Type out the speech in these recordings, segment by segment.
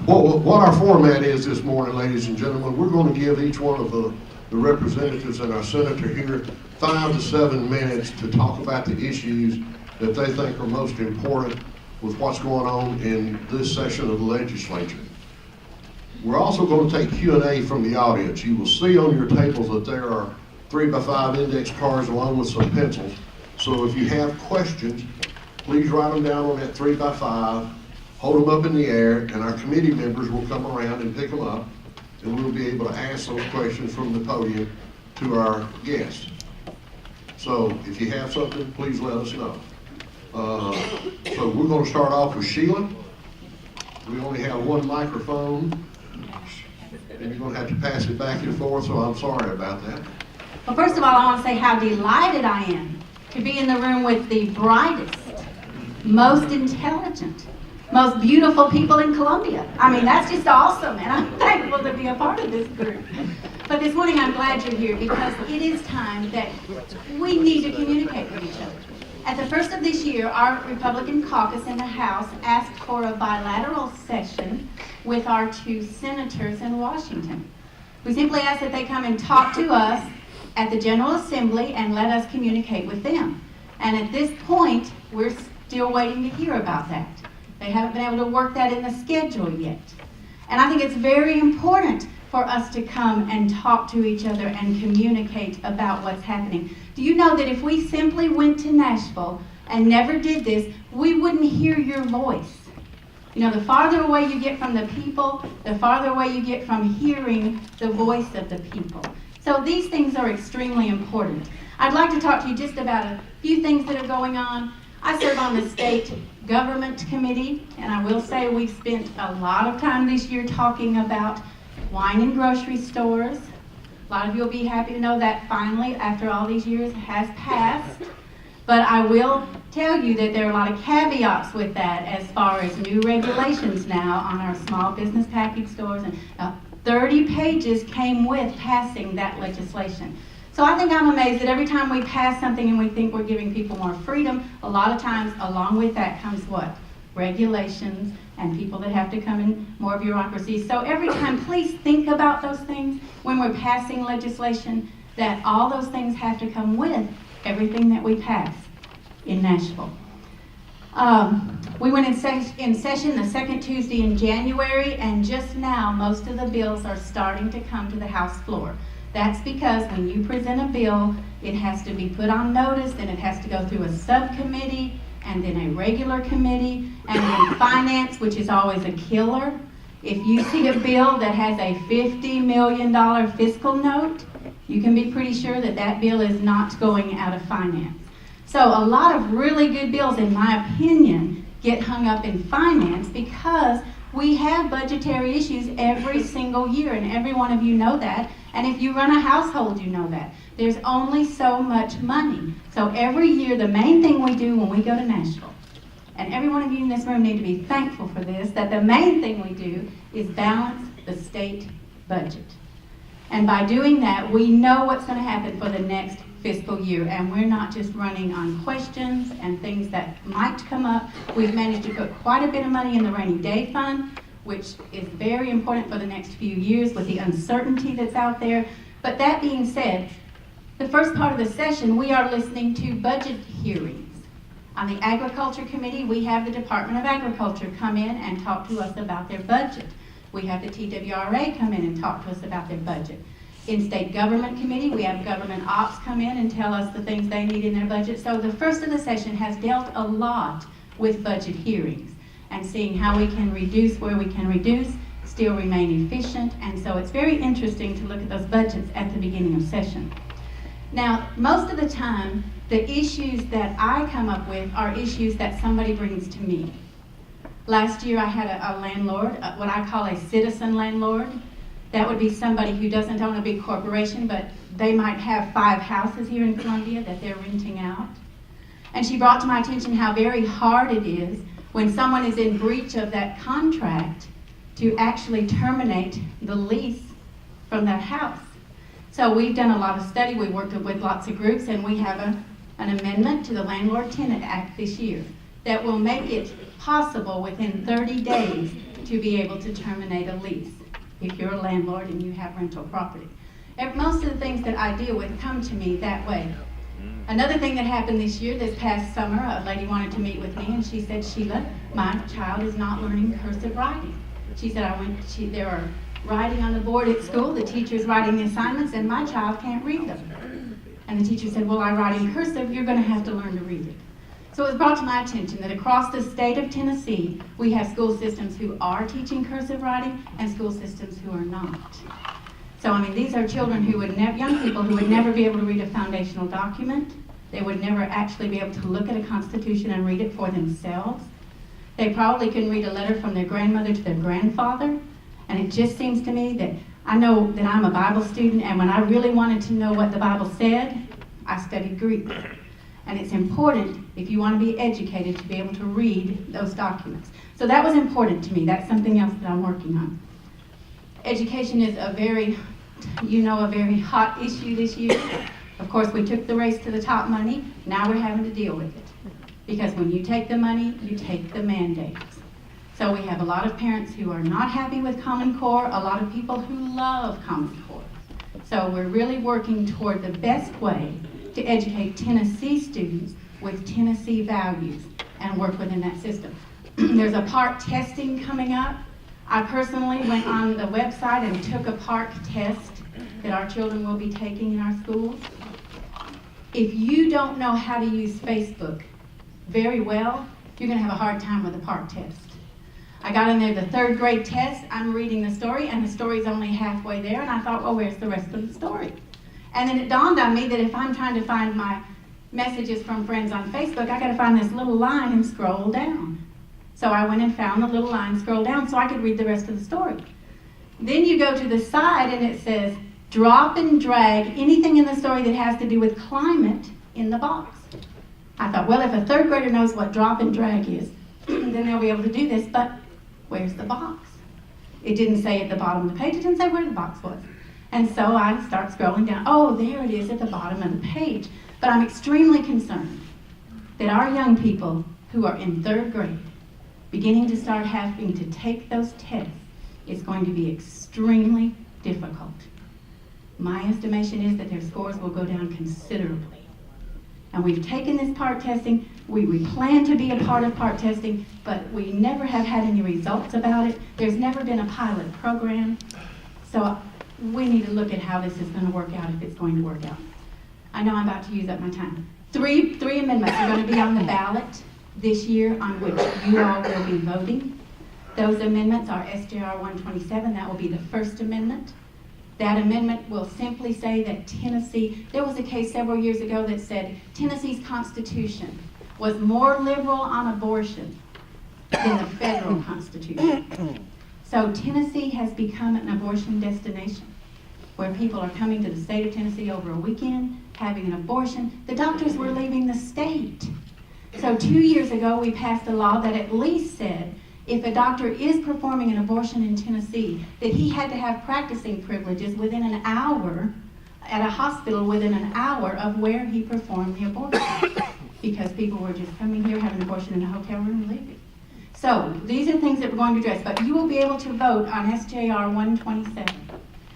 What our format is this morning, ladies and gentlemen, we're going to give each one of the representatives and our senator here 5 to 7 minutes to talk about the issues that they think are most important with what's going on in this session of the legislature. We're also going to take Q&A from the audience. You will see on your tables that there are 3x5 index cards along with some pencils. So if you have questions, please write them down on that 3x5, hold them up in the air, and our committee members will come around and pick them up, and we'll be able to ask those questions from the podium to our guests. So if you have something, please let us know. So we're going to start off with Sheila. We only have one microphone, and you're going to have to pass it back and forth, so I'm sorry about that. Well, first of all, I want to say how delighted I am to be in the room with the brightest, most intelligent, most beautiful people in Columbia. I mean, that's just awesome, and I'm thankful to be a part of this group. But this morning, I'm glad you're here because it is time that we need to communicate with each other. At the first of this year, our Republican caucus in the House asked for a bilateral session with our 2 senators in Washington. We simply asked that they come and talk to us at the General Assembly and let us communicate with them. And at this point, we're still waiting to hear about that. They haven't been able to work that in the schedule yet. And I think it's very important for us to come and talk to each other and communicate about what's happening. Do you know that if we simply went to Nashville and never did this, we wouldn't hear your voice? You know, the farther away you get from the people, the farther away you get from hearing the voice of the people. So these things are extremely important. I'd like to talk to you just about a few things that are going on. I serve on the state government committee, and I will say we've spent a lot of time this year talking about wine and grocery stores. A lot of you will be happy to know that finally, after all these years, has passed. But I will tell you that there are a lot of caveats with that as far as new regulations now on our small business package stores. And 30 pages came with passing that legislation. So I think I'm amazed that every time we pass something and we think we're giving people more freedom, a lot of times along with that comes what? Regulations and people that have to come in, more bureaucracy. So every time, please think about those things when we're passing legislation, that all those things have to come with everything that we pass in Nashville. We went in session the second Tuesday in January, and just now most of the bills are starting to come to the House floor. That's because when you present a bill, it has to be put on notice, and it has to go through a subcommittee, and then a regular committee, and then finance, which is always a killer. If you see a bill that has a $50 million fiscal note, you can be pretty sure that that bill is not going out of finance. So a lot of really good bills, in my opinion, get hung up in finance because we have budgetary issues every single year, and every one of you know that. And if you run a household, you know that. There's only so much money. So every year, the main thing we do when we go to Nashville, and every one of you in this room need to be thankful for this, that the main thing we do is balance the state budget. And by doing that, we know what's going to happen for the next fiscal year, and we're not just running on questions and things that might come up. We've managed to put quite a bit of money in the rainy day fund, which is very important for the next few years with the uncertainty that's out there. But that being said, the first part of the session, we are listening to budget hearings. On the Agriculture Committee, we have the Department of Agriculture come in and talk to us about their budget. We have the TWRA come in and talk to us about their budget. In State Government Committee, we have Government Ops come in and tell us the things they need in their budget. So the first of the session has dealt a lot with budget hearings and seeing how we can reduce where we can reduce, still remain efficient. And so it's very interesting to look at those budgets at the beginning of session. Now, most of the time, the issues that I come up with are issues that somebody brings to me. Last year, I had a landlord, what I call a citizen landlord. That would be somebody who doesn't own a big corporation, but they might have 5 houses here in Columbia that they're renting out. And she brought to my attention how very hard it is when someone is in breach of that contract to actually terminate the lease from that house. So we've done a lot of study, we worked with lots of groups, and we have an amendment to the Landlord-Tenant Act this year that will make it possible within 30 days to be able to terminate a lease if you're a landlord and you have rental property. Most of the things that I deal with come to me that way. Another thing that happened this year, this past summer, a lady wanted to meet with me and she said, Sheila, my child is not learning cursive writing. She said, there are writing on the board at school, the teacher's writing the assignments, and my child can't read them. And the teacher said, well, I write in cursive, you're going to have to learn to read it. So it was brought to my attention that across the state of Tennessee, we have school systems who are teaching cursive writing and school systems who are not. So, I mean, these are children who would young people who would never be able to read a foundational document. They would never actually be able to look at a constitution and read it for themselves. They probably couldn't read a letter from their grandmother to their grandfather. And it just seems to me that I know that I'm a Bible student, and when I really wanted to know what the Bible said, I studied Greek. And it's important, if you want to be educated, to be able to read those documents. So that was important to me. That's something else that I'm working on. Education is a very hot issue this year. Of course, we took the race to the top money. Now we're having to deal with it. Because when you take the money, you take the mandates. So we have a lot of parents who are not happy with Common Core, a lot of people who love Common Core. So we're really working toward the best way to educate Tennessee students with Tennessee values and work within that system. There's a PARCC testing coming up. I personally went on the website and took a PARCC test that our children will be taking in our schools. If you don't know how to use Facebook very well, you're going to have a hard time with the PARCC test. I got in there the third grade test, I'm reading the story, and the story's only halfway there, and I thought, well, where's the rest of the story? And then it dawned on me that if I'm trying to find my messages from friends on Facebook, I got to find this little line and scroll down. So I went and found the little line, scrolled down, so I could read the rest of the story. Then you go to the side, and it says, drop and drag anything in the story that has to do with climate in the box. I thought, well, if a third grader knows what drop and drag is, then they'll be able to do this, but where's the box? It didn't say at the bottom of the page, it didn't say where the box was. And so I start scrolling down, oh, there it is at the bottom of the page. But I'm extremely concerned that our young people who are in third grade, beginning to start having to take those tests, is going to be extremely difficult. My estimation is that their scores will go down considerably. And we've taken this PARCC testing, we plan to be a part of PARCC testing, but we never have had any results about it. There's never been a pilot program. So we need to look at how this is going to work out, if it's going to work out. I know I'm about to use up my time. Three amendments are going to be on the ballot this year on which you all will be voting. Those amendments are SJR 127, that will be the first amendment. That amendment will simply say that Tennessee, there was a case several years ago that said Tennessee's Constitution was more liberal on abortion than the federal Constitution. So Tennessee has become an abortion destination where people are coming to the state of Tennessee over a weekend, having an abortion. The doctors were leaving the state. So 2 years ago, we passed a law that at least said if a doctor is performing an abortion in Tennessee, that he had to have practicing privileges within an hour, at a hospital within an hour of where he performed the abortion. Because people were just coming here, having an abortion in a hotel room and leaving. So these are things that we're going to address, but you will be able to vote on SJR 127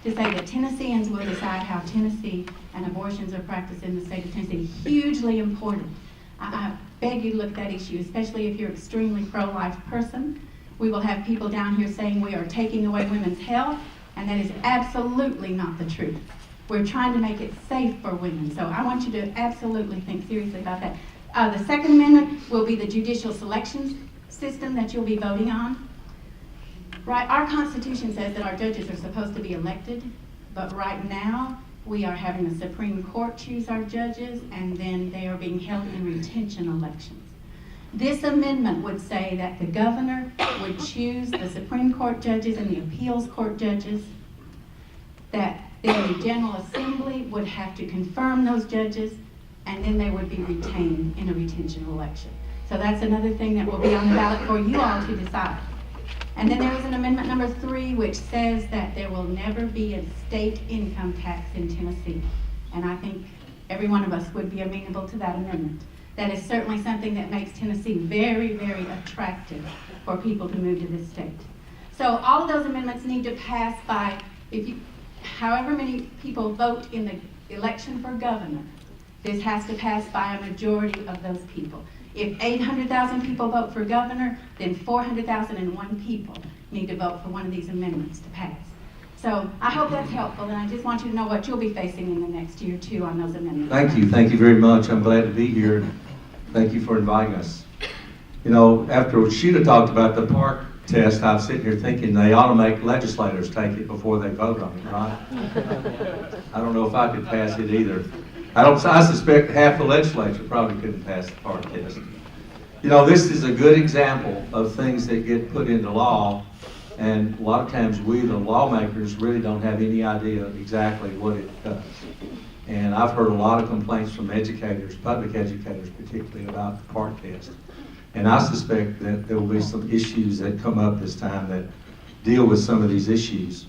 to say that Tennesseans will decide how Tennessee and abortions are practiced in the state of Tennessee. Hugely important. I beg you to look at that issue, especially if you're an extremely pro-life person. We will have people down here saying we are taking away women's health, and that is absolutely not the truth. We're trying to make it safe for women, so I want you to absolutely think seriously about that. The second amendment will be the judicial selections system that you'll be voting on. Right, our Constitution says that our judges are supposed to be elected, but right now we are having the Supreme Court choose our judges, and then they are being held in retention elections. This amendment would say that the governor would choose the Supreme Court judges and the appeals court judges, that the General Assembly would have to confirm those judges, and then they would be retained in a retention election. So that's another thing that will be on the ballot for you all to decide. And then there is an amendment number 3, which says that there will never be a state income tax in Tennessee. And I think every one of us would be amenable to that amendment. That is certainly something that makes Tennessee very, very attractive for people to move to this state. So all of those amendments need to pass by, however many people vote in the election for governor, this has to pass by a majority of those people. If 800,000 people vote for governor, then 400,001 people need to vote for one of these amendments to pass. So I hope that's helpful, and I just want you to know what you'll be facing in the next year, too, on those amendments. Thank you very much. I'm glad to be here. Thank you for inviting us. You know, after Sheila talked about the park test, I'm sitting here thinking they ought to make legislators take it before they vote on it, right? I don't know if I could pass it either. I suspect half the legislature probably couldn't pass the park test. You know, this is a good example of things that get put into law, and a lot of times we, the lawmakers, really don't have any idea exactly what it does. And I've heard a lot of complaints from educators, public educators particularly, about the park test. And I suspect that there will be some issues that come up this time that deal with some of these issues.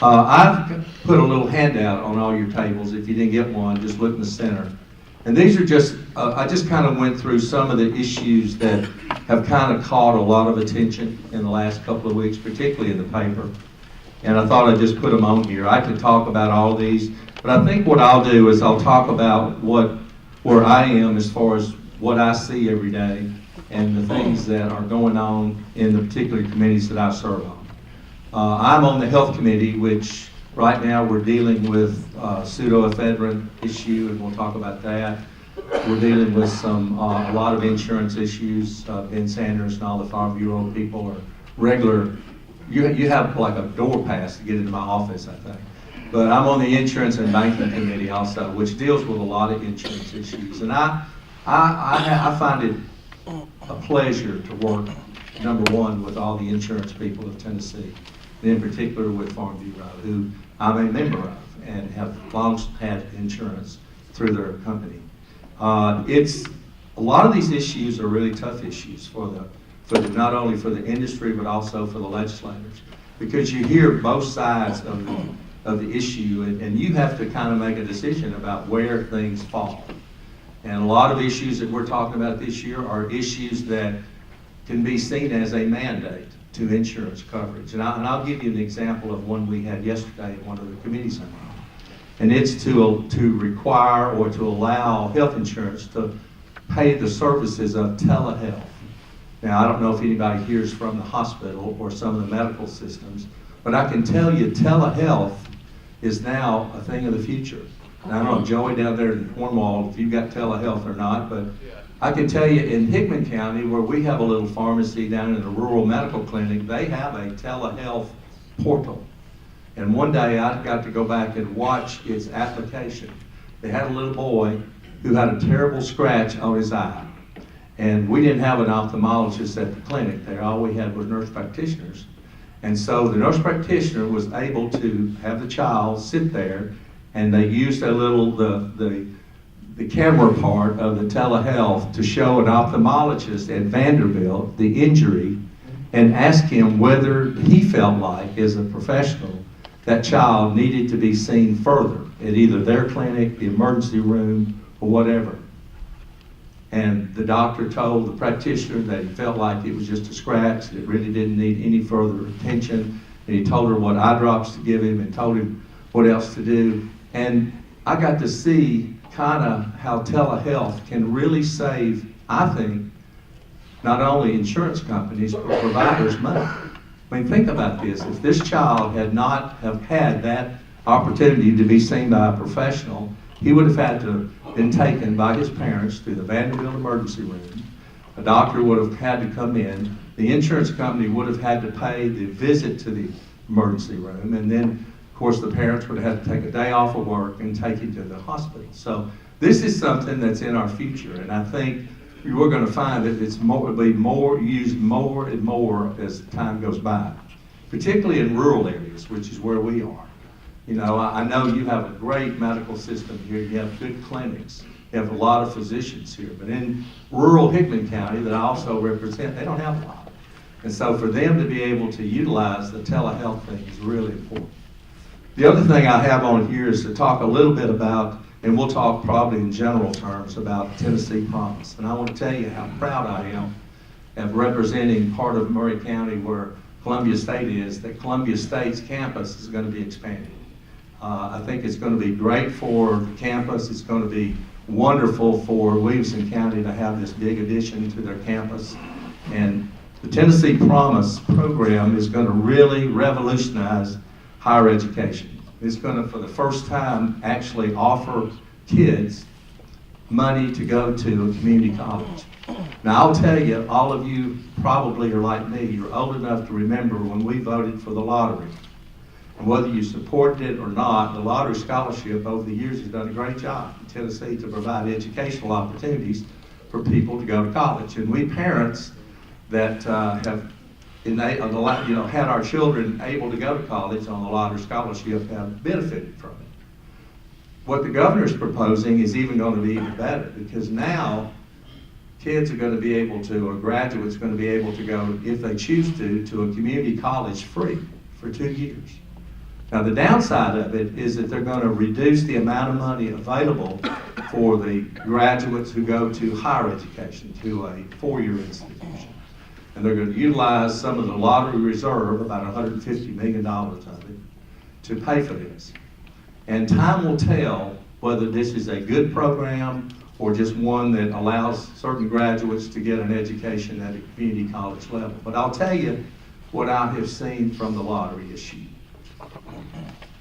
I've put a little handout on all your tables. If you didn't get one, just look in the center. And these are just, I just kind of went through some of the issues that have kind of caught a lot of attention in the last couple of weeks, particularly in the paper. And I thought I'd just put them on here. I could talk about all these, but I think what I'll do is I'll talk about where I am as far as what I see every day and the things that are going on in the particular committees that I serve on. I'm on the health committee, which right now we're dealing with pseudoephedrine issue, and we'll talk about that. We're dealing with a lot of insurance issues. Ben Sanders and all the Farm Bureau people are regular. You have like a door pass to get into my office, I think. But I'm on the insurance and banking committee also, which deals with a lot of insurance issues. And I find it a pleasure to work, number one, with all the insurance people of Tennessee, and in particular with Farm Bureau, who I'm a member of and have long had insurance through their company. It's a lot of these issues are really tough issues for not only for the industry but also for the legislators, because you hear both sides of the issue, and you have to kind of make a decision about where things fall. And a lot of issues that we're talking about this year are issues that can be seen as a mandate to insurance coverage. And I'll give you an example of one we had yesterday at one of the committees I'm on. And it's to require or to allow health insurance to pay the services of telehealth. Now, I don't know if anybody here is from the hospital or some of the medical systems, but I can tell you telehealth is now a thing of the future. And I don't know, Joey down there in Cornwall, if you've got telehealth or not, but I can tell you in Hickman County, where we have a little pharmacy down in the rural medical clinic, they have a telehealth portal. And one day I got to go back and watch its application. They had a little boy who had a terrible scratch on his eye. And we didn't have an ophthalmologist at the clinic there. All we had was nurse practitioners. And so the nurse practitioner was able to have the child sit there, and they used a little, the camera part of the telehealth to show an ophthalmologist at Vanderbilt the injury and ask him whether he felt like, as a professional, that child needed to be seen further at either their clinic, the emergency room, or whatever. And the doctor told the practitioner that he felt like it was just a scratch, that it really didn't need any further attention. And he told her what eye drops to give him and told him what else to do. And I got to see kind of how telehealth can really save, I think, not only insurance companies, but providers money. I mean, think about this. If this child had not have had that opportunity to be seen by a professional, he would have had to have been taken by his parents to the Vanderbilt emergency room. A doctor would have had to come in. The insurance company would have had to pay the visit to the emergency room, and then of course, the parents would have to take a day off of work and take him to the hospital. So this is something that's in our future, and I think we're going to find that it's will be used more and more as time goes by, particularly in rural areas, which is where we are. You know, I know you have a great medical system here. You have good clinics. You have a lot of physicians here. But in rural Hickman County that I also represent, they don't have a lot. And so for them to be able to utilize the telehealth thing is really important. The other thing I have on here is to talk a little bit about, and we'll talk probably in general terms, about Tennessee Promise. And I want to tell you how proud I am of representing part of Maury County where Columbia State is that Columbia State's campus is going to be expanded. I think it's going to be great for the campus. It's going to be wonderful for Williamson County to have this big addition to their campus. And the Tennessee Promise program is going to really revolutionize higher education. It's going to, for the first time, actually offer kids money to go to a community college. Now, I'll tell you, all of you probably are like me. You're old enough to remember when we voted for the lottery. And whether you supported it or not, the lottery scholarship over the years has done a great job in Tennessee to provide educational opportunities for people to go to college. And we parents that have had our children able to go to college on the lottery scholarship have benefited from it. What the governor's proposing is even going to be even better, because now kids are going to be able to, or graduates are going to be able to go, if they choose to a community college free for 2 years. Now, the downside of it is that they're going to reduce the amount of money available for the graduates who go to higher education, to a 4-year institution. And they're going to utilize some of the lottery reserve, about $150 million of it, to pay for this. And time will tell whether this is a good program or just one that allows certain graduates to get an education at a community college level. But I'll tell you what I have seen from the lottery issue.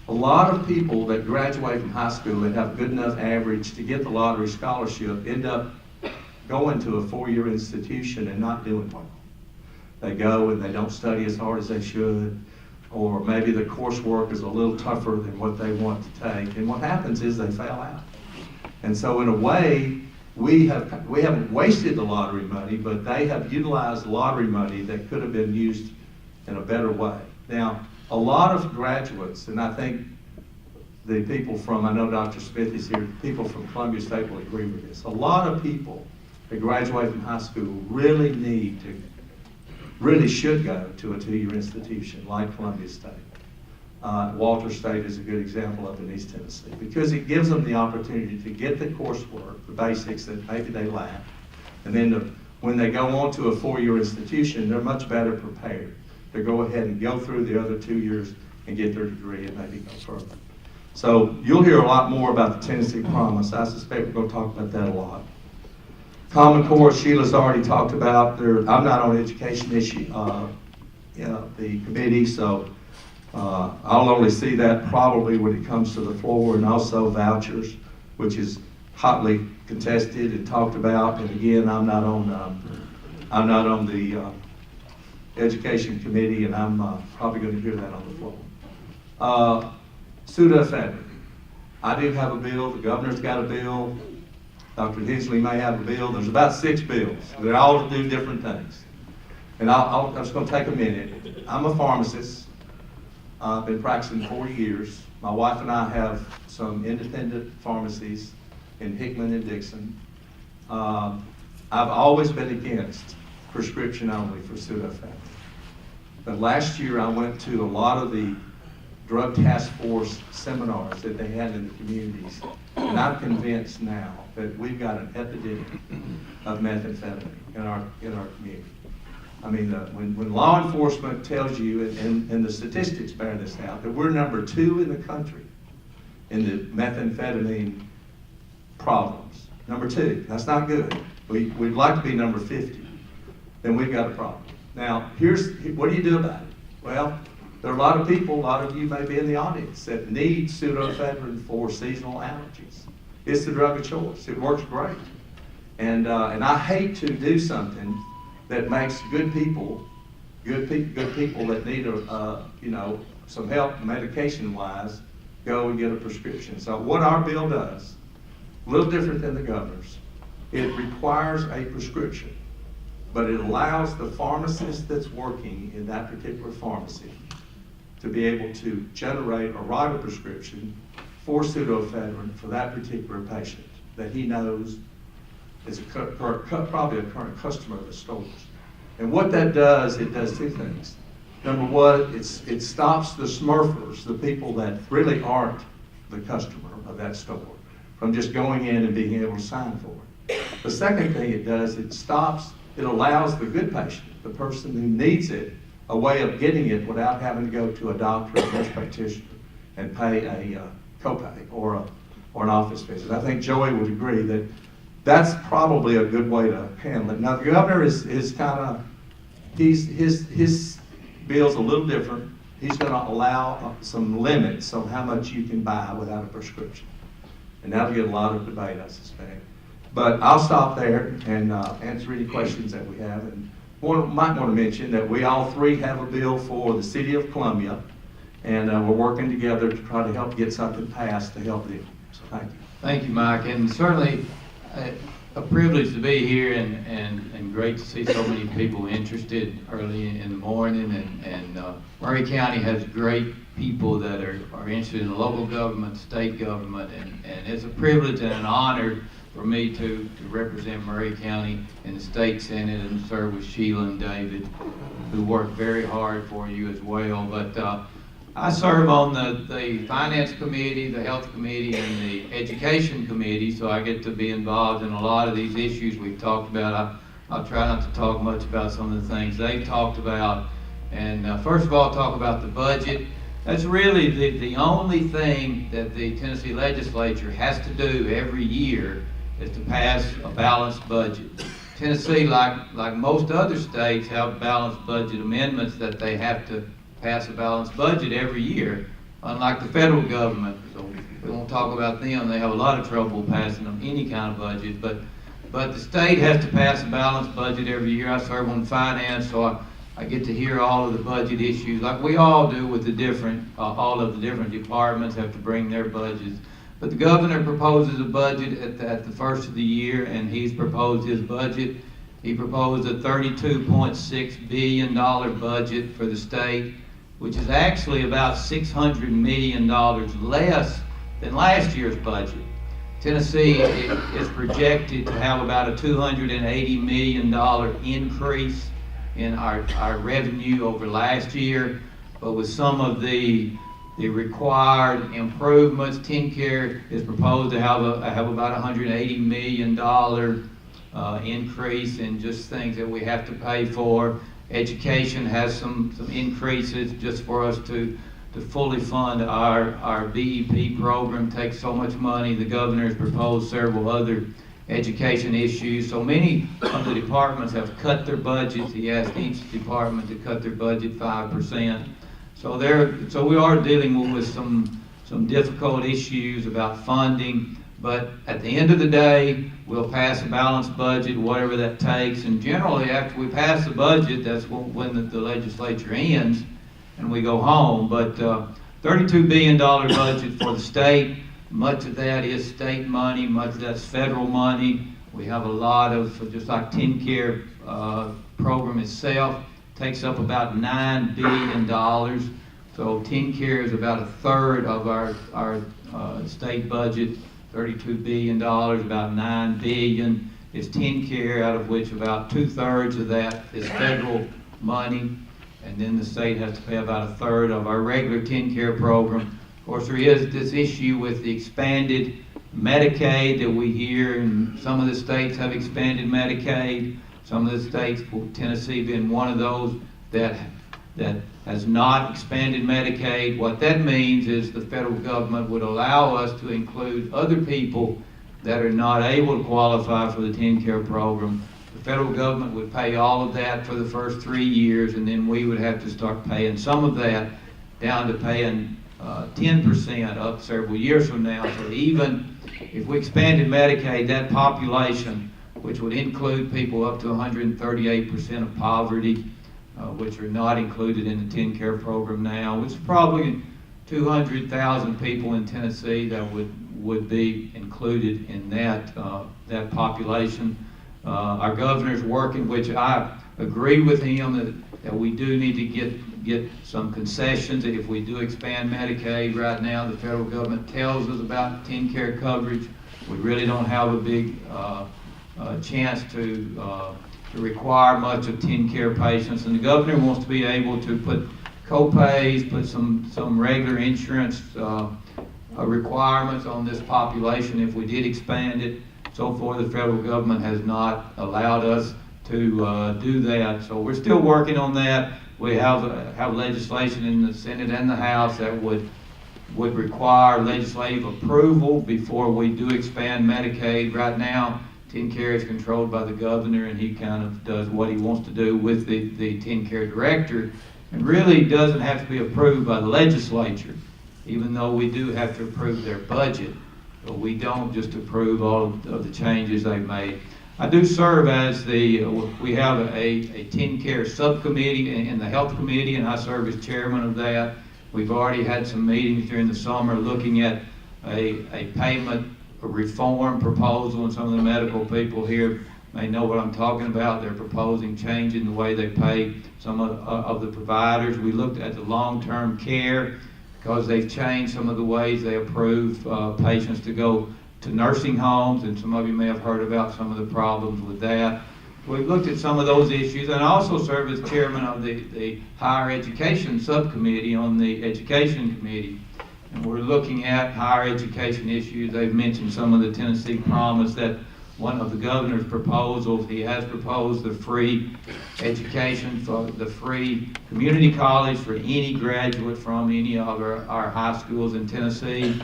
A lot of people that graduate from high school that have a good enough average to get the lottery scholarship end up going to a 4-year institution and not doing well. They go and they don't study as hard as they should, or maybe the coursework is a little tougher than what they want to take. And what happens is they fail out. And so in a way, we haven't wasted the lottery money, but they have utilized lottery money that could have been used in a better way. Now, a lot of graduates, and I think the people from, I know Dr. Smith is here, people from Columbia State will agree with this. A lot of people that graduate from high school really should go to a 2-year institution like Columbia State. Walter State is a good example of it in East Tennessee, because it gives them the opportunity to get the coursework, the basics that maybe they lack, and then when they go on to a 4-year institution, they're much better prepared to go ahead and go through the other 2 years and get their degree and maybe go further. So you'll hear a lot more about the Tennessee Promise. I suspect we're going to talk about that a lot. Common Core, Sheila's already talked about. I'm not on education issue, the committee, so I'll only see that probably when it comes to the floor, and also vouchers, which is hotly contested and talked about. And again, I'm not on the education committee, and I'm probably going to hear that on the floor. Pseudo-federal. I do have a bill. The governor's got a bill. Dr. Hensley may have a bill. There's about 6 bills. They're all to do different things. And I'm just going to take a minute. I'm a pharmacist. I've been practicing 40 years. My wife and I have some independent pharmacies in Hickman and Dixon. I've always been against prescription only for pseudoephedrine. But last year I went to a lot of the drug task force seminars that they had in the communities, and I'm convinced now that we've got an epidemic of methamphetamine in our community. I mean, when law enforcement tells you, and the statistics bear this out, that we're number 2 in the country in the methamphetamine problems. Number 2, that's not good. We'd like to be number 50. Then we've got a problem. Now, what do you do about it? Well, there are a lot of people, a lot of you may be in the audience, that need pseudoephedrine for seasonal allergies. It's the drug of choice. It works great. And I hate to do something that makes good people that need some help medication-wise go and get a prescription. So what our bill does, a little different than the governor's, it requires a prescription, but it allows the pharmacist that's working in that particular pharmacy to be able to generate or write a prescription for pseudoephedrine for that particular patient that he knows is probably a current customer of the stores. And what that does, it does 2 things. Number 1, it stops the smurfers, the people that really aren't the customer of that store, from just going in and being able to sign for it. The second thing it does, it allows the good patient, the person who needs it, a way of getting it without having to go to a doctor or nurse practitioner and pay a copay or an office visit. I think Joey would agree that that's probably a good way to handle it. Now, the governor is kind of, his bill's a little different. He's going to allow some limits on how much you can buy without a prescription. And that'll get a lot of debate, I suspect. But I'll stop there and answer any questions that we have. And might want to mention that we all three have a bill for the city of Columbia, and we're working together to try to help get something passed to help them. So thank you. Thank you, Mike, and certainly a privilege to be here, and great to see so many people interested early in the morning. And Maury County has great people that are interested in local government, state government, and it's a privilege and an honor for me to represent Maury County in the state senate and serve with Sheila and David, who work very hard for you as well. But I serve on the finance committee, the health committee, and the education committee, so I get to be involved in a lot of these issues we've talked about. I'll try not to talk much about some of the things they've talked about. And first of all, talk about the budget. That's really the only thing that the Tennessee legislature has to do every year is to pass a balanced budget. Tennessee, like most other states, have balanced budget amendments that they have to pass a balanced budget every year, unlike the federal government. So we won't talk about them. They have a lot of trouble passing them any kind of budget. But the state has to pass a balanced budget every year. I serve on finance, so I get to hear all of the budget issues, like we all do with the different, all of the different departments have to bring their budgets. But the governor proposes a budget at the first of the year, and he's proposed his budget. He proposed a $32.6 billion budget for the state, which is actually about $600 million less than last year's budget. Tennessee is projected to have about a $280 million increase in our revenue over last year, but with some of the required improvements, TennCare is proposed to have about $180 million increase in just things that we have to pay for. Education has some increases just for us to fully fund our BEP program. Takes so much money. The governor has proposed several other education issues. So many of the departments have cut their budgets. He asked each department to cut their budget 5%. So we are dealing with some difficult issues about funding. But at the end of the day, we'll pass a balanced budget, whatever that takes. And generally, after we pass the budget, that's when the legislature ends and we go home. But $32 billion budget for the state. Much of that is state money, much of that's federal money. We have a lot of, just like TennCare program itself, takes up about $9 billion. So TennCare is about a third of our state budget. $32 billion, about $9 billion is TennCare, out of which about 2/3 of that is federal money. And then the state has to pay about a third of our regular TennCare program. Of course, there is this issue with the expanded Medicaid that we hear, and some of the states have expanded Medicaid. Some of the states, Tennessee being one of those, that has not expanded Medicaid. What that means is the federal government would allow us to include other people that are not able to qualify for the TennCare program. The federal government would pay all of that for the first 3 years, and then we would have to start paying some of that down to paying 10% up several years from now. So even if we expanded Medicaid, that population, which would include people up to 138% of poverty, which are not included in the TennCare program now, which is probably 200,000 people in Tennessee that would be included in that population. Our governor's working, which I agree with him that we do need to get some concessions if we do expand Medicaid. Right now, the federal government tells us about TennCare coverage. We really don't have a big chance to require much of TennCare patients, and the governor wants to be able to put co-pays, put some regular insurance requirements on this population if we did expand it. So far, the federal government has not allowed us to do that. So we're still working on that. we have legislation in the Senate and the House that would require legislative approval before we do expand Medicaid. Right now, TennCare is controlled by the governor, and he kind of does what he wants to do with the TennCare director, and really doesn't have to be approved by the legislature, even though we do have to approve their budget. But we don't just approve all of the changes they've made. I do serve as we have a TennCare subcommittee in the health committee, and I serve as chairman of that. We've already had some meetings during the summer looking at a payment reform proposal, and some of the medical people here may know what I'm talking about. They're proposing changing the way they pay some of the providers. We looked at the long-term care because they've changed some of the ways they approve patients to go to nursing homes, and some of you may have heard about some of the problems with that. We've looked at some of those issues, and I also serve as chairman of the higher education subcommittee on the education committee. And we're looking at higher education issues. They've mentioned some of the Tennessee Promise, that one of the governor's proposals, he has proposed the free education, for the free community college for any graduate from any of our high schools in Tennessee.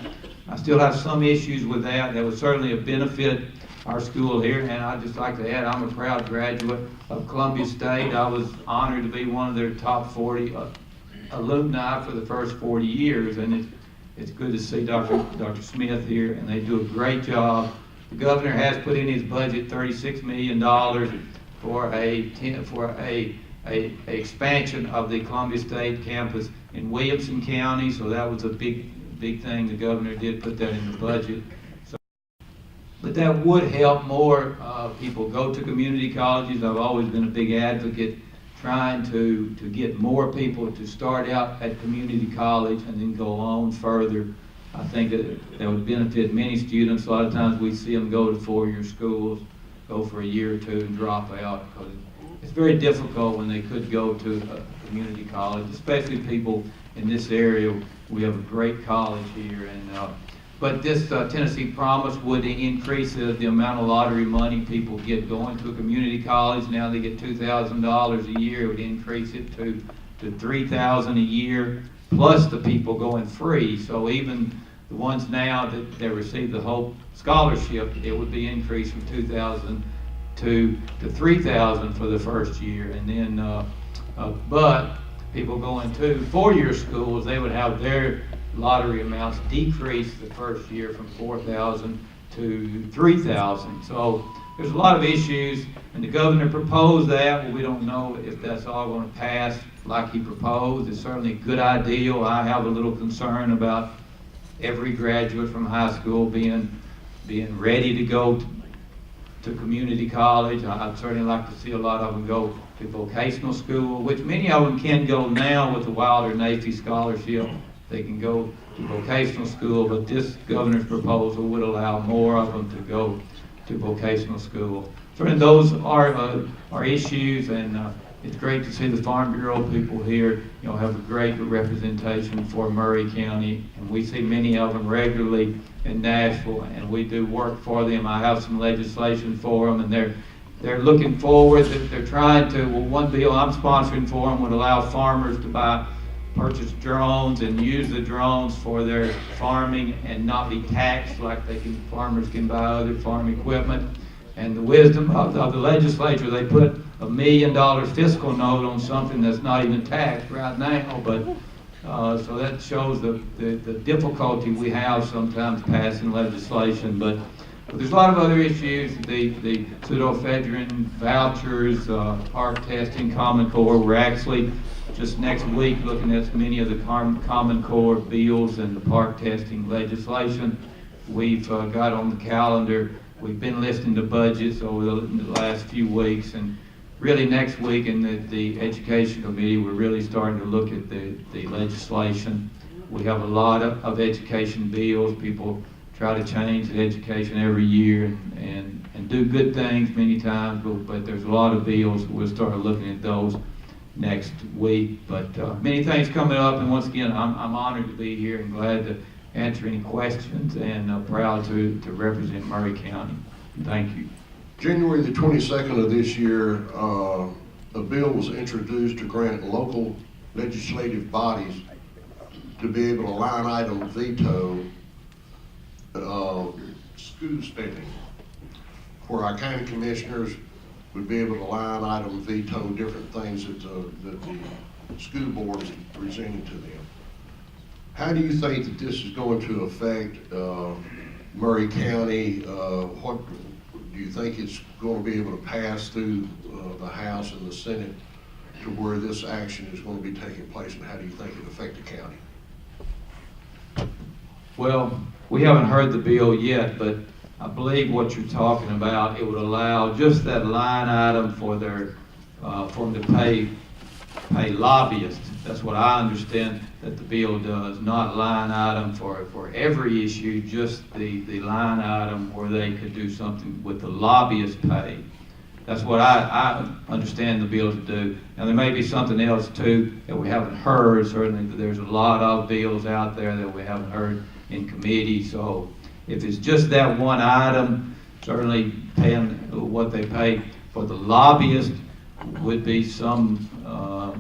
I still have some issues with that. That would certainly benefit our school here, and I'd just like to add, I'm a proud graduate of Columbia State. I was honored to be one of their top 40 alumni for the first 40 years, and it's good to see Dr. Smith here, and they do a great job. The governor has put in his budget $36 million for a expansion of the Columbia State campus in Williamson County, so that was a big thing. The governor did put that in the budget. But that would help more people go to community colleges. I've always been a big advocate trying to get more people to start out at community college and then go on further. I think that would benefit many students. A lot of times we see them go to four-year schools, go for a year or two and drop out, because it's very difficult when they could go to a community college, especially people in this area. We have a great college here, but this Tennessee Promise would increase the amount of lottery money people get going to a community college. Now they get $2,000 a year. It would increase it to $3,000 a year, plus the people going free. So even the ones now that receive the Hope Scholarship, it would be increased from $2,000 to $3,000 for the first year. And then, but people going to four-year schools, they would have their lottery amounts decrease the first year from $4,000 to $3,000. So there's a lot of issues, and the governor proposed that. Well, we don't know if that's all going to pass like he proposed. It's certainly a good idea. I have a little concern about every graduate from high school being ready to go to community college. I'd certainly like to see a lot of them go to vocational school, which many of them can go now with the Wilder Nafee Scholarship. They can go to vocational school, but this governor's proposal would allow more of them to go to vocational school. Certainly those are issues, and it's great to see the Farm Bureau people here, have a great representation for Maury County, and we see many of them regularly in Nashville, and we do work for them. I have some legislation for them, and they're looking forward. They're trying to, one bill I'm sponsoring for them would allow farmers to purchase drones and use the drones for their farming and not be taxed like farmers can buy other farm equipment. And the wisdom of the legislature, they put $1 million fiscal note on something that's not even taxed right now, but so that shows the difficulty we have sometimes passing legislation. But there's a lot of other issues, the pseudoephedrine vouchers, ARC testing, Common Core. We're actually just next week looking at many of the Common Core bills and the park testing legislation. We've got on the calendar. We've been listening to budgets over the last few weeks, and really next week in the Education Committee, we're really starting to look at the legislation. We have a lot of education bills. People try to change the education every year and do good things many times, but there's a lot of bills. We'll start looking at those next week. But many things coming up, and once again, I'm honored to be here and glad to answer any questions, and proud to represent Maury County. Thank you. January the 22nd of this year, a bill was introduced to grant local legislative bodies to be able to line item veto school spending, where our county commissioners would be able to line item veto different things that the school board is presenting to them. How do you think that this is going to affect Maury County? What do you think it's going to be able to pass through the House and the Senate to where this action is going to be taking place, and how do you think it affect the county? Well, we haven't heard the bill yet, but I believe what you're talking about, it would allow just that line item for their, for them to pay lobbyists. That's what I understand that the bill does, not line item for every issue, just the line item where they could do something with the lobbyist pay. That's what I understand the bill to do. Now, there may be something else too that we haven't heard. Certainly, there's a lot of bills out there that we haven't heard in committee. So if it's just that one item, certainly paying what they pay for the lobbyist would be some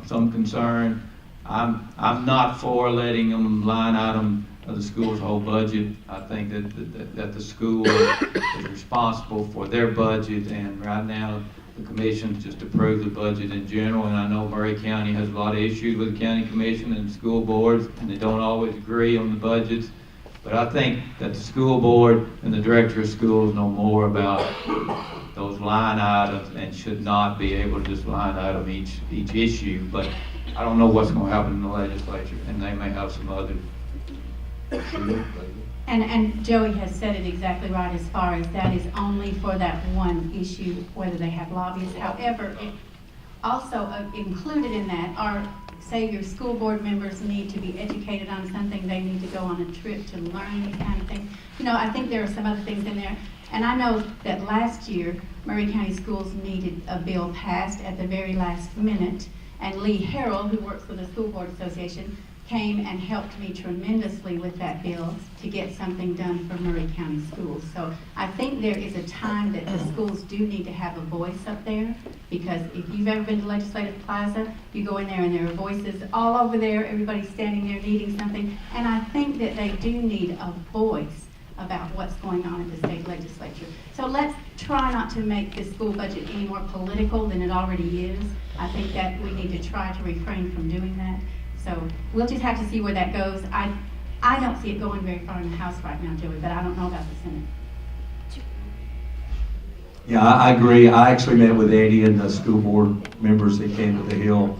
concern. I'm not for letting them line item the school's whole budget. I think that the school is responsible for their budget, and right now the commission just approved the budget in general. And I know Maury County has a lot of issues with the county commission and school boards, and they don't always agree on the budgets. But I think that the school board and the director of schools know more about those line items and should not be able to just line item each issue. But I don't know what's going to happen in the legislature, and they may have some other. And Joey has said it exactly right as far as that is only for that one issue, whether they have lobbyists. However, it also included in that are, say your school board members need to be educated on something, they need to go on a trip to learn these kind of things. You know, I think there are some other things in there. And I know that last year, Maury County Schools needed a bill passed at the very last minute. And Lee Harrell, who works for the School Board Association, came and helped me tremendously with that bill to get something done for Maury County Schools. So I think there is a time that the schools do need to have a voice up there, because if you've ever been to Legislative Plaza, you go in there and there are voices all over there, everybody's standing there needing something, and I think that they do need a voice about what's going on in the state legislature. So let's try not to make the school budget any more political than it already is. I think that we need to try to refrain from doing that. So we'll just have to see where that goes. I don't see it going very far in the House right now, Joey, but I don't know about the Senate. Yeah, I agree. I actually met with Eddie and the school board members that came to the Hill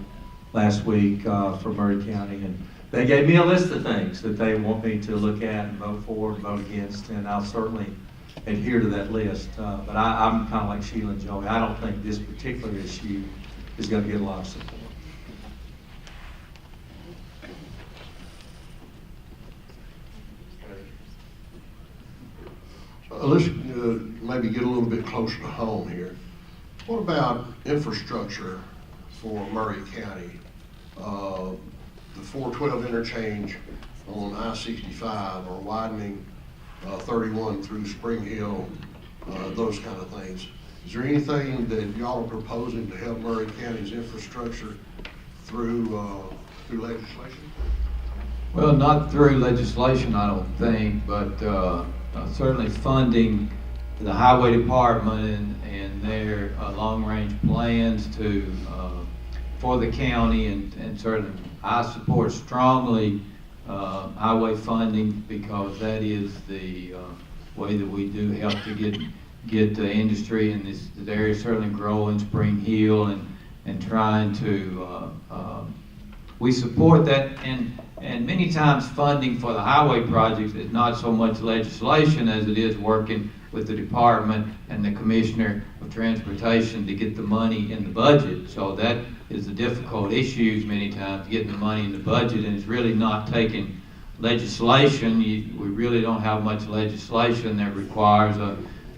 last week for Maury County, and they gave me a list of things that they want me to look at and vote for and vote against, and I'll certainly adhere to that list. But I'm kind of like Sheila and Joey. I don't think this particular issue is going to get a lot of support. Let's maybe get a little bit closer to home here. What about infrastructure for Maury County? The 412 interchange on I-65 or widening 31 through Spring Hill, those kind of things. Is there anything that y'all are proposing to help Maury County's infrastructure through legislation? Well, not through legislation, I don't think, but certainly funding the highway department and their long-range plans for the county, and certainly I support strongly highway funding, because that is the way that we do help to get the industry in this area certainly grow in Spring Hill, and trying to we support that, and many times funding for the highway projects is not so much legislation as it is working with the department and the commissioner of transportation to get the money in the budget. So that is the difficult issues many times, getting the money in the budget, and it's really not taking legislation. We really don't have much legislation that requires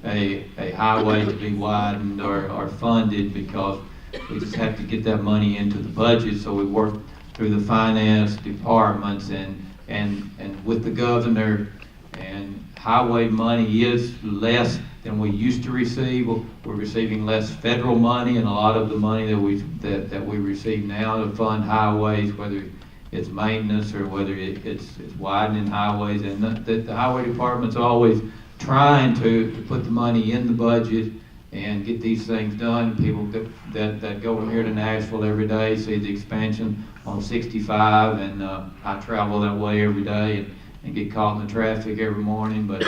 a highway to be widened or funded, because we just have to get that money into the budget. So we work through the finance departments and with the governor, and highway money is less than we used to receive. We're receiving less federal money, and a lot of the money that we receive now to fund highways, whether it's maintenance or whether it's widening highways, and the highway department's always trying to put the money in the budget and get these things done. People that go from here to Nashville every day see the expansion on 65, and I travel that way every day and get caught in the traffic every morning. But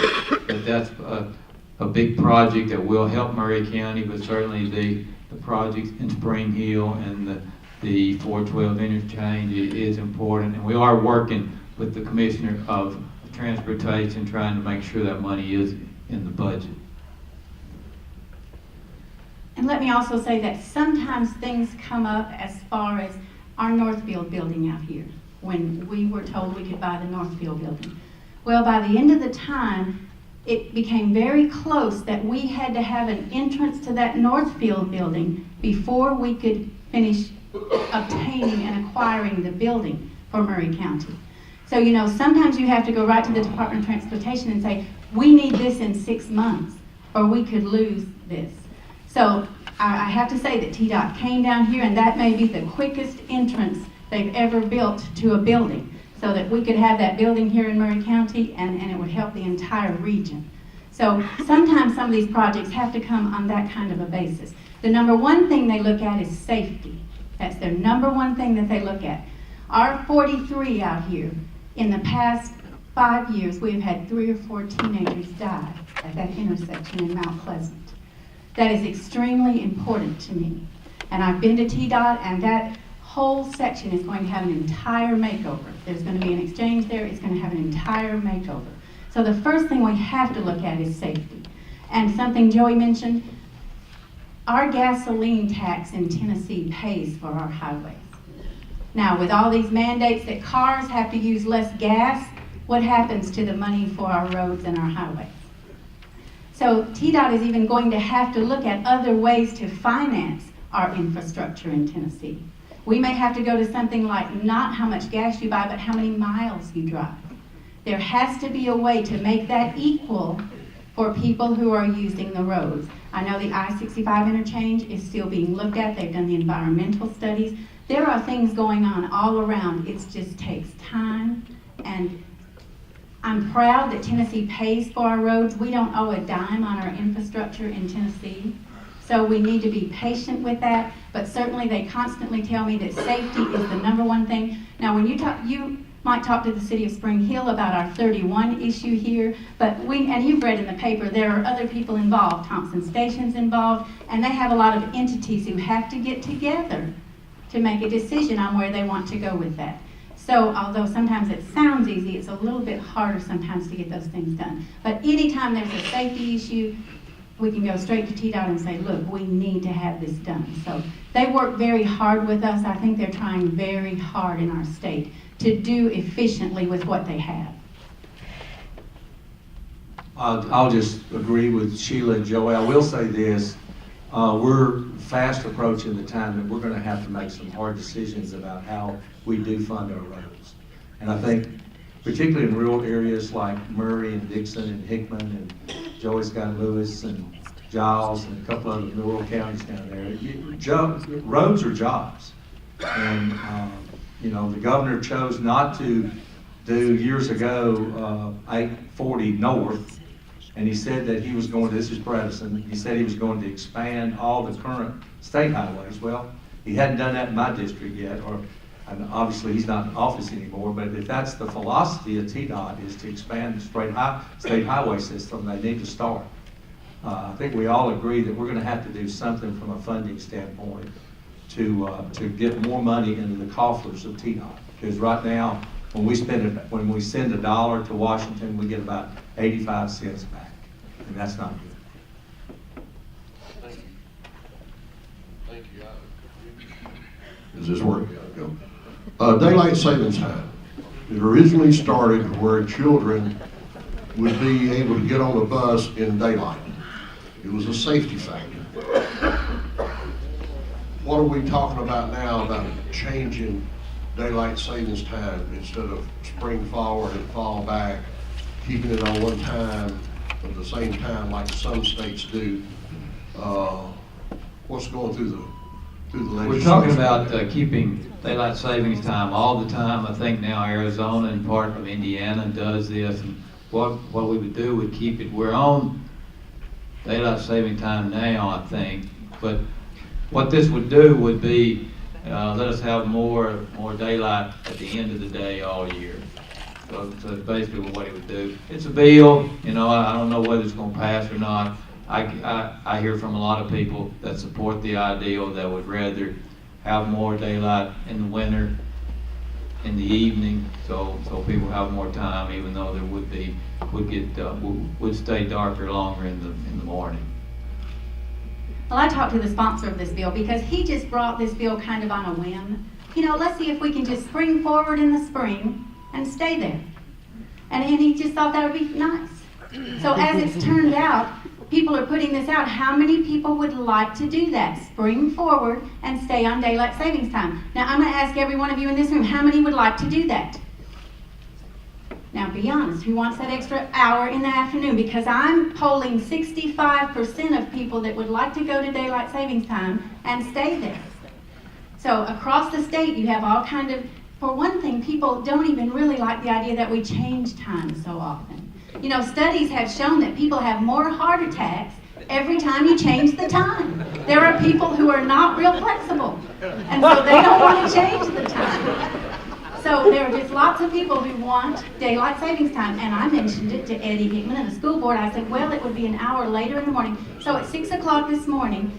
that's a big project that will help Maury County, but certainly the projects in Spring Hill and the 412 interchange is important. And we are working with the Commissioner of Transportation, trying to make sure that money is in the budget. And let me also say that sometimes things come up as far as our Northfield building out here, when we were told we could buy the Northfield building. Well, by the end of the time, it became very close that we had to have an entrance to that Northfield building before we could finish obtaining and acquiring the building for Maury County. So, you know, sometimes you have to go right to the Department of Transportation and say, we need this in 6 months, or we could lose this. So I have to say that TDOT came down here, and that may be the quickest entrance they've ever built to a building, so that we could have that building here in Maury County, and it would help the entire region. So sometimes some of these projects have to come on that kind of a basis. The number one thing they look at is safety. That's their number one thing that they look at. Our 43 out here, in the past 5 years, we've had 3 or 4 teenagers die at that intersection in Mount Pleasant. That is extremely important to me. And I've been to TDOT, and that whole section is going to have an entire makeover. There's going to be an exchange there. It's going to have an entire makeover. So the first thing we have to look at is safety. And something Joey mentioned, our gasoline tax in Tennessee pays for our highways. Now, with all these mandates that cars have to use less gas, what happens to the money for our roads and our highways? So TDOT is even going to have to look at other ways to finance our infrastructure in Tennessee. We may have to go to something like not how much gas you buy, but how many miles you drive. There has to be a way to make that equal for people who are using the roads. I know the I-65 interchange is still being looked at. They've done the environmental studies. There are things going on all around. It just takes time, and I'm proud that Tennessee pays for our roads. We don't owe a dime on our infrastructure in Tennessee, so we need to be patient with that, but certainly they constantly tell me that safety is the number one thing. Now, when you talk, you might talk to the city of Spring Hill about our 31 issue here, but and you've read in the paper, there are other people involved. Thompson Station's involved, and they have a lot of entities who have to get together to make a decision on where they want to go with that. So although sometimes it sounds easy, it's a little bit harder sometimes to get those things done. But anytime there's a safety issue, we can go straight to TDOT and say, look, we need to have this done. So they work very hard with us. I think they're trying very hard in our state to do efficiently with what they have. I'll just agree with Sheila and Joey. I will say this, we're fast approaching the time that we're going to have to make some hard decisions about how we do fund our roads. And I think particularly in rural areas like Maury and Dixon and Hickman, and Joey's got Lewis and Giles and a couple other rural counties down there, roads are jobs. And you know, the governor chose not to do years ago 840 North, and he said that he was going to, this is Bredesen, he said he was going to expand all the current state highways. Well, he hadn't done that in my district yet, and obviously he's not in office anymore, but if that's the philosophy of TDOT, is to expand the state highway system, they need to start. I think we all agree that we're going to have to do something from a funding standpoint to get more money into the coffers of TDOT. Because right now, when we send $1 to Washington, we get about 85 cents back, and that's not good. Thank you. Thank you. Is this working? Daylight savings time. It originally started where children would be able to get on a bus in daylight. It was a safety factor. What are we talking about now about changing daylight savings time instead of spring forward and fall back? keeping it on one time at the same time like some states do. What's going through the legislation? We're talking about keeping daylight savings time all the time. I think now Arizona and part of Indiana does this. And what we would do would keep it, we're on daylight saving time now, I think. But what this would do would be let us have more daylight at the end of the day all year. So that's basically what it would do. It's a bill, you know, I don't know whether it's going to pass or not. I hear from a lot of people that support the ideal that would rather have more daylight in the winter, in the evening, so people have more time, even though there would stay darker longer in the morning. Well, I talked to the sponsor of this bill because he just brought this bill kind of on a whim. You know, let's see if we can just spring forward in the spring and stay there. And he just thought that would be nice. So as it's turned out, people are putting this out. How many people would like to do that? Spring forward and stay on daylight savings time. Now, I'm going to ask every one of you in this room, how many would like to do that? Now, be honest, who wants that extra hour in the afternoon? Because I'm polling 65% of people that would like to go to daylight savings time and stay there. So across the state, you have all kind of, for one thing, people don't even really like the idea that we change time so often. You know, studies have shown that people have more heart attacks every time you change the time. There are people who are not real flexible, and so they don't want to change the time. So there are just lots of people who want daylight savings time, and I mentioned it to Eddie Hickman and the school board. I said, well, it would be an hour later in the morning. So at 6 o'clock this morning,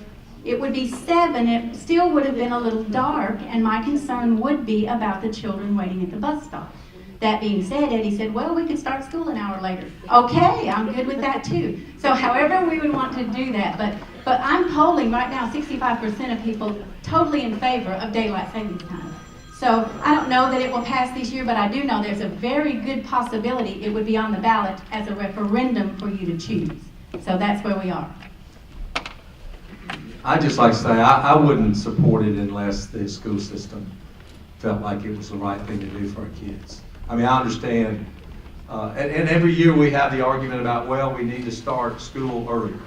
it would be 7. It still would have been a little dark, and my concern would be about the children waiting at the bus stop. That being said, Eddie said, well, we could start school an hour later. Okay, I'm good with that too. So however we would want to do that, but I'm polling right now 65% of people totally in favor of daylight savings time. So I don't know that it will pass this year, but I do know there's a very good possibility it would be on the ballot as a referendum for you to choose. So that's where we are. I'd just like to say, I wouldn't support it unless the school system felt like it was the right thing to do for our kids. I mean, I understand, and every year we have the argument about, well, we need to start school earlier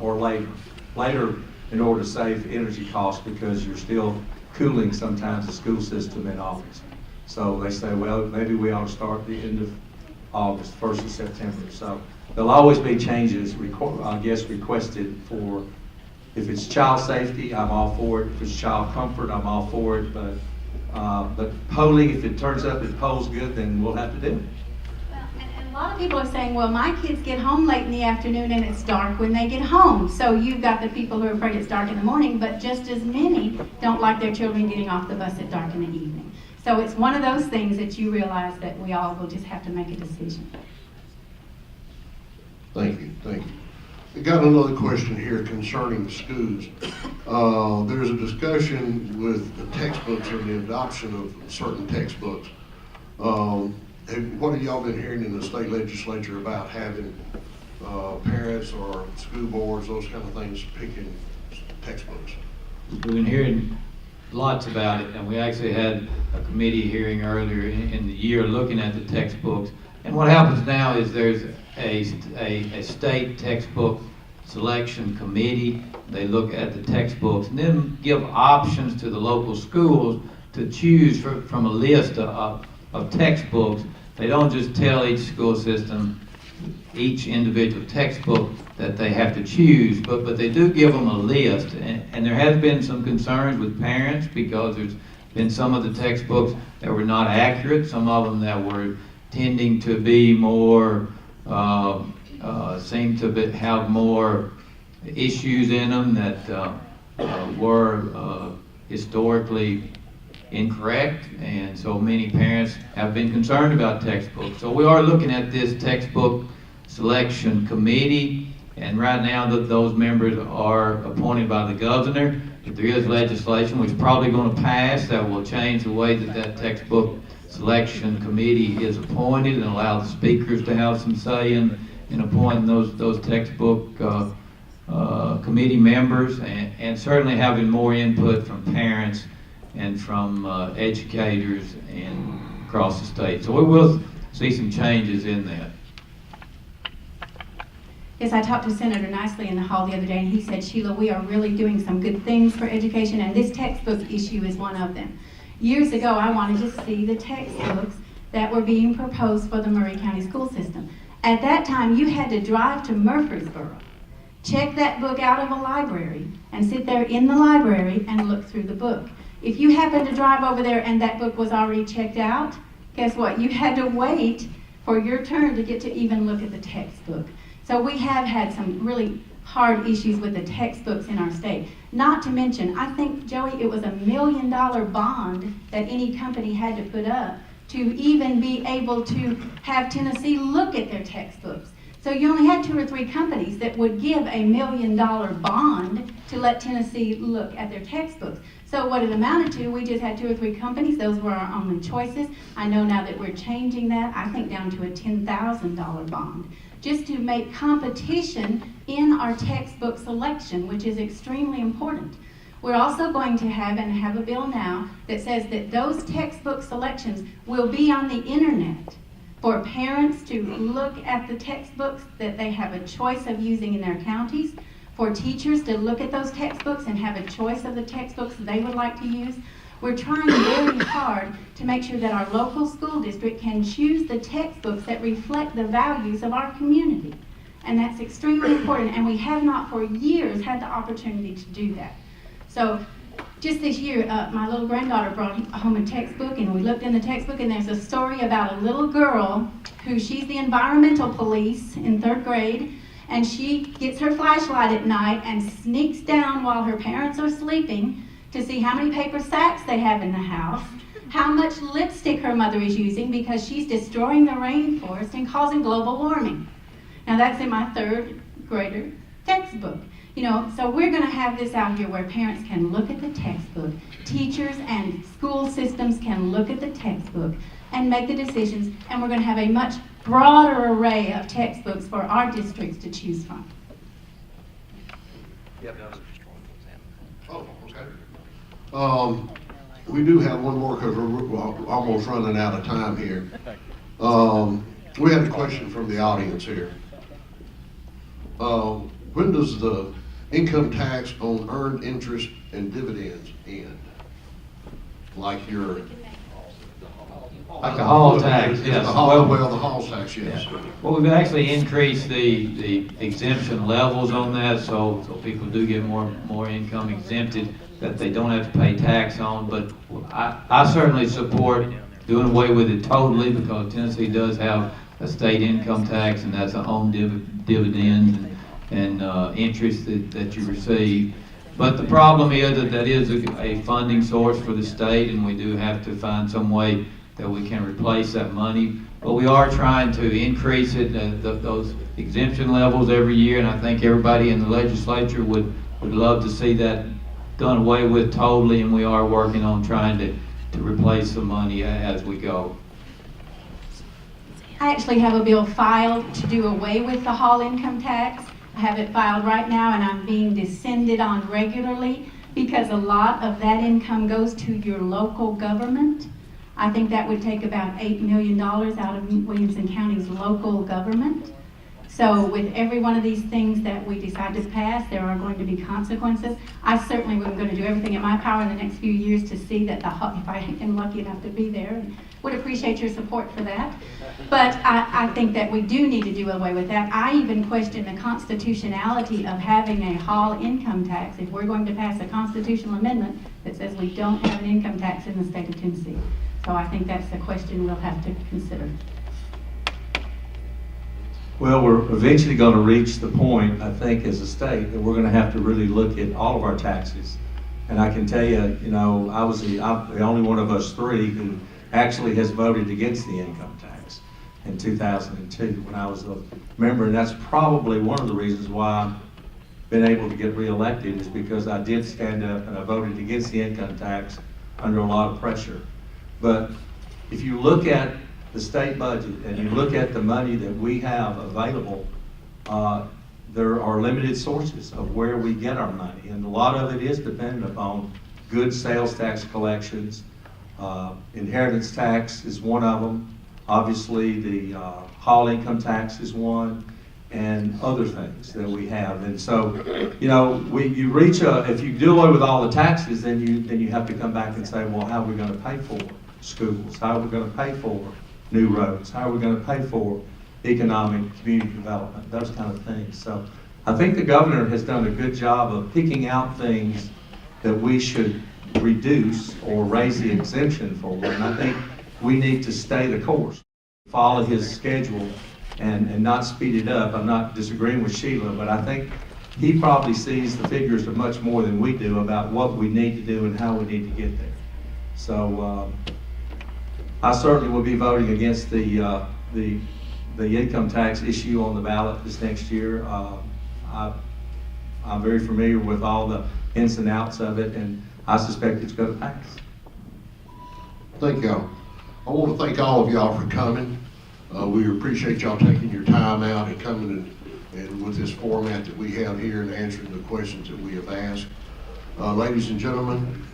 or later. Later in order to save energy costs because you're still cooling sometimes the school system in August. So they say, well, maybe we ought to start at the end of August, 1st of September. So there'll always be changes, I guess, requested for, if it's child safety, I'm all for it. If it's child comfort, I'm all for it. But polling, if it turns up it polls good, then we'll have to do it. Well, and a lot of people are saying, well, my kids get home late in the afternoon and it's dark when they get home. So you've got the people who are afraid it's dark in the morning, but just as many don't like their children getting off the bus at dark in the evening. So it's one of those things that you realize that we all will just have to make a decision. Thank you. We got another question here concerning the schools. There's a discussion with the textbooks and the adoption of certain textbooks. What have y'all been hearing in the state legislature about having parents or school boards, those kind of things, picking textbooks? We've been hearing lots about it, and we actually had a committee hearing earlier in the year looking at the textbooks. And what happens now is there's a state textbook selection committee. They look at the textbooks and then give options to the local schools to choose from a list of textbooks. They don't just tell each school system, each individual textbook that they have to choose, but they do give them a list. And there has been some concerns with parents because there's been some of the textbooks that were not accurate, some of them that were tending to be more, seem to have more issues in them that were historically incorrect, and so many parents have been concerned about textbooks. So we are looking at this textbook selection committee, and right now those members are appointed by the governor. If there is legislation, which is probably going to pass, that will change the way that textbook selection committee is appointed and allow the speakers to have some say in appointing those textbook committee members, and certainly having more input from parents and from educators and across the state. So we will see some changes in that. Yes, I talked to Senator Nicely in the hall the other day, and he said, Sheila, we are really doing some good things for education, and this textbook issue is one of them. Years ago, I wanted to see the textbooks that were being proposed for the Maury County school system. At that time, you had to drive to Murfreesboro, check that book out of a library, and sit there in the library and look through the book. If you happened to drive over there and that book was already checked out, guess what? You had to wait for your turn to get to even look at the textbook. So we have had some really hard issues with the textbooks in our state. Not to mention, I think, Joey, it was $1 million bond that any company had to put up to even be able to have Tennessee look at their textbooks. So you only had 2 or 3 companies that would give $1 million bond to let Tennessee look at their textbooks. So what it amounted to, we just had 2 or 3 companies. Those were our only choices. I know now that we're changing that, I think down to a $10,000 bond, just to make competition in our textbook selection, which is extremely important. We're also going to have, and have a bill now, that says that those textbook selections will be on the internet for parents to look at the textbooks that they have a choice of using in their counties, for teachers to look at those textbooks and have a choice of the textbooks they would like to use. We're trying very hard to make sure that our local school district can choose the textbooks that reflect the values of our community. And that's extremely important, and we have not for years had the opportunity to do that. So just this year, my little granddaughter brought home a textbook, and we looked in the textbook, and there's a story about a little girl who, she's the environmental police in 3rd grade, and she gets her flashlight at night and sneaks down while her parents are sleeping to see how many paper sacks they have in the house, how much lipstick her mother is using because she's destroying the rainforest and causing global warming. Now that's in my 3rd grader textbook. You know, so we're going to have this out here where parents can look at the textbook, teachers and school systems can look at the textbook and make the decisions, and we're going to have a much broader array of textbooks for our districts to choose from. Oh, okay. We do have one more because we're almost running out of time here. We had a question from the audience here. When does the income tax on earned interest and dividends end? Like your... Like the hall tax, yes. The hall tax, yes. Well, we've actually increased the exemption levels on that, so people do get more income exempted that they don't have to pay tax on. But I certainly support doing away with it totally, because Tennessee does have a state income tax, and that's a home dividends and interest that you receive. But the problem is that is a funding source for the state, and we do have to find some way that we can replace that money. But we are trying to increase it, those exemption levels every year, and I think everybody in the legislature would love to see that done away with totally, and we are working on trying to replace the money as we go. I actually have a bill filed to do away with the hall income tax. I have it filed right now, and I'm being descended on regularly because a lot of that income goes to your local government. I think that would take about $8 million out of Williamson County's local government. So with every one of these things that we decide to pass, there are going to be consequences. I certainly am going to do everything in my power in the next few years to see that if I am lucky enough to be there, and would appreciate your support for that. But I think that we do need to do away with that. I even question the constitutionality of having a hall income tax if we're going to pass a constitutional amendment that says we don't have an income tax in the state of Tennessee. So I think that's a question we'll have to consider. Well, we're eventually going to reach the point, I think, as a state, that we're going to have to really look at all of our taxes. And I can tell you, you know, I'm the only one of us 3 who actually has voted against the income tax in 2002 when I was a member. And that's probably one of the reasons why I've been able to get reelected, is because I did stand up and I voted against the income tax under a lot of pressure. But if you look at the state budget and you look at the money that we have available, there are limited sources of where we get our money, and a lot of it is dependent upon good sales tax collections. Inheritance tax is one of them. Obviously, the hall income tax is one, and other things that we have. And so, you know, you reach if you do away with all the taxes, then you have to come back and say, well, how are we going to pay for schools? How are we going to pay for new roads? How are we going to pay for economic community development? Those kind of things. So I think the governor has done a good job of picking out things that we should reduce or raise the exemption for. And I think we need to stay the course, follow his schedule, and not speed it up. I'm not disagreeing with Sheila, but I think he probably sees the figures of much more than we do about what we need to do and how we need to get there. So I certainly will be voting against the income tax issue on the ballot this next year. I'm very familiar with all the ins and outs of it, and I suspect it's going to pass. Thank y'all. I want to thank all of y'all for coming. We appreciate y'all taking your time out and coming and with this format that we have here and answering the questions that we have asked. Ladies and gentlemen,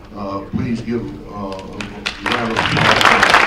please give a round of applause.